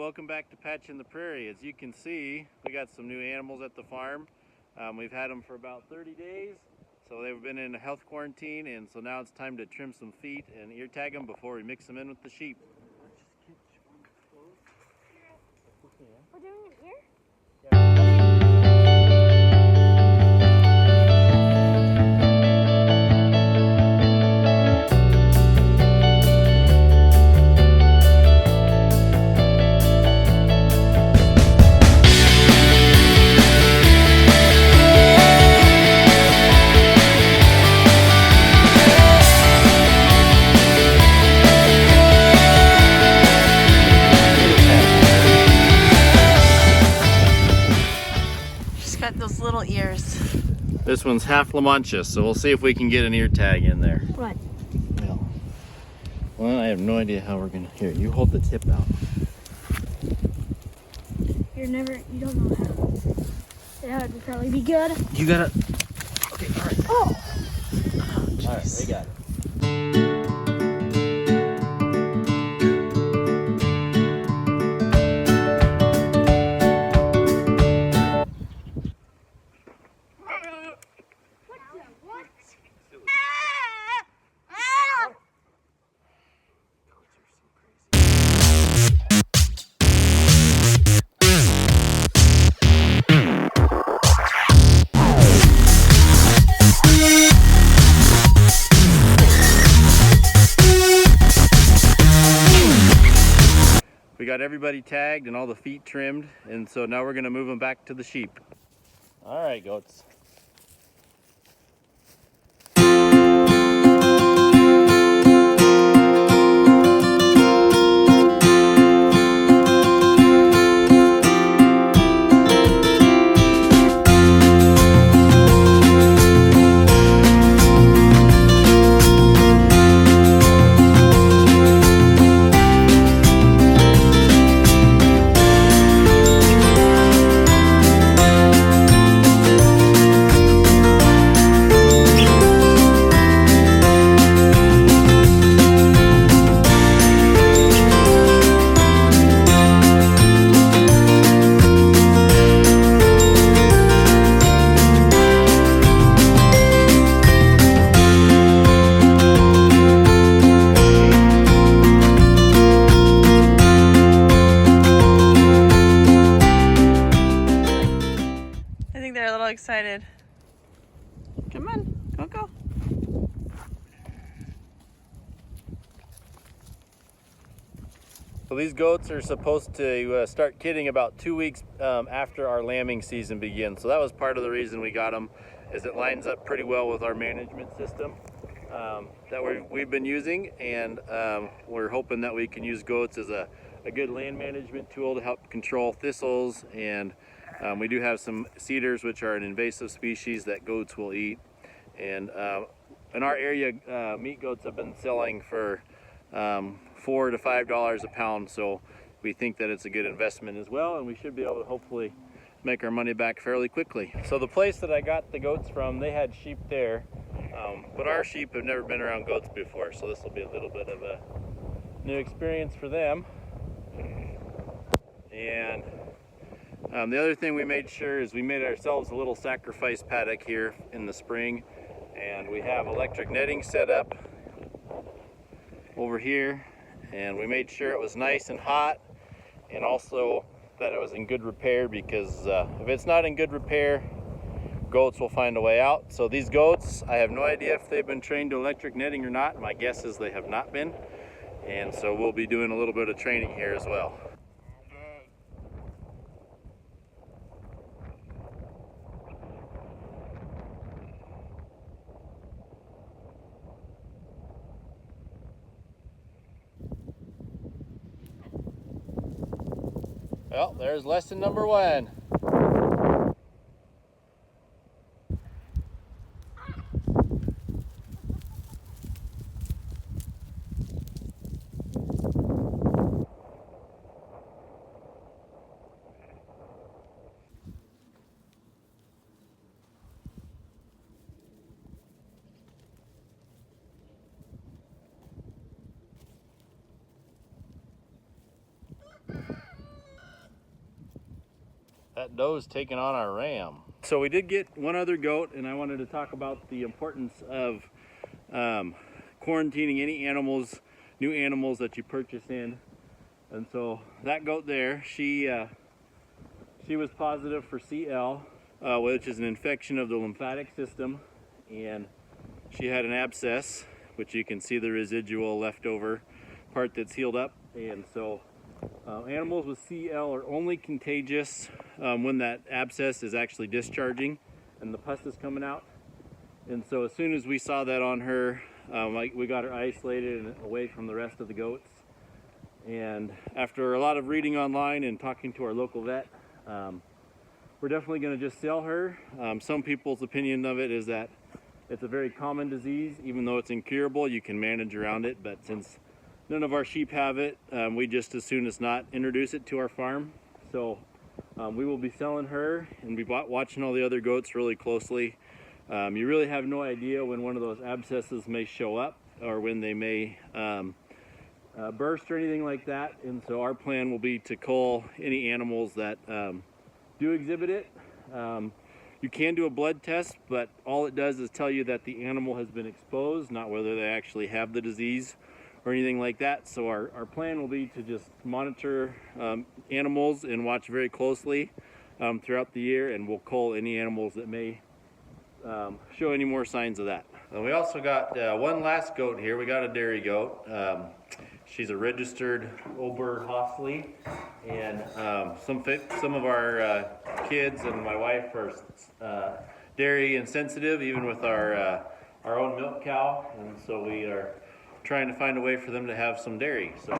welcome back to Patch in the Prairie. As you can see, we got some new animals at the farm. We've had them for about 30 days, so they've been in a health quarantine, and so now it's time to trim some feet and ear tag them before we mix them in with the sheep. We're doing it here? Yeah. Got those little ears. This one's half La Mancha, so we'll see if we can get an ear tag in there. What? Well, I have no idea how we're gonna. Here, you hold the tip out. You don't know how. That would probably be good. You gotta. Okay, all right. Oh! All right, they got it. We got everybody tagged and all the feet trimmed, and so now we're gonna move them back to the sheep. All right, goats. They're a little excited. Come on, go. So these goats are supposed to start kidding about 2 weeks after our lambing season begins. So that was part of the reason we got them, is it lines up pretty well with our management system that we've been using, and we're hoping that we can use goats as a good land management tool to help control thistles, and we do have some cedars, which are an invasive species that goats will eat. And in our area, meat goats have been selling for $4 to $5 a pound, so we think that it's a good investment as well, and we should be able to hopefully make our money back fairly quickly. So the place that I got the goats from, they had sheep there, but our sheep have never been around goats before, so this will be a little bit of a new experience for them. And the other thing we made sure is we made ourselves a little sacrifice paddock here in the spring, and we have electric netting set up over here, and we made sure it was nice and hot, and also that it was in good repair, because if it's not in good repair, goats will find a way out. So these goats, I have no idea if they've been trained to electric netting or not. My guess is they have not been, and so we'll be doing a little bit of training here as well. Well, there's lesson number 1. That doe's taking on our ram. So we did get one other goat, and I wanted to talk about the importance of quarantining any animals, new animals that you purchase in. And so that goat there, she was positive for CL, which is an infection of the lymphatic system, and she had an abscess, which you can see the residual leftover part that's healed up. And so animals with CL are only contagious when that abscess is actually discharging and the pus is coming out. And so as soon as we saw that on her, we got her isolated and away from the rest of the goats. And after a lot of reading online and talking to our local vet, we're definitely going to just sell her. Some people's opinion of it is that it's a very common disease. Even though it's incurable, you can manage around it. But since none of our sheep have it, we just as soon as not introduce it to our farm. So we will be selling her and be watching all the other goats really closely. You really have no idea when one of those abscesses may show up or when they may burst or anything like that. And so our plan will be to cull any animals that do exhibit it. You can do a blood test, but all it does is tell you that the animal has been exposed, not whether they actually have the disease or anything like that. So our plan will be to just monitor animals and watch very closely throughout the year, and we'll cull any animals that may show any more signs of that. And we also got one last goat here. We got a dairy goat. She's a registered Oberhofli, and some of our kids and my wife are dairy insensitive, even with our own milk cow, and so we are trying to find a way for them to have some dairy. So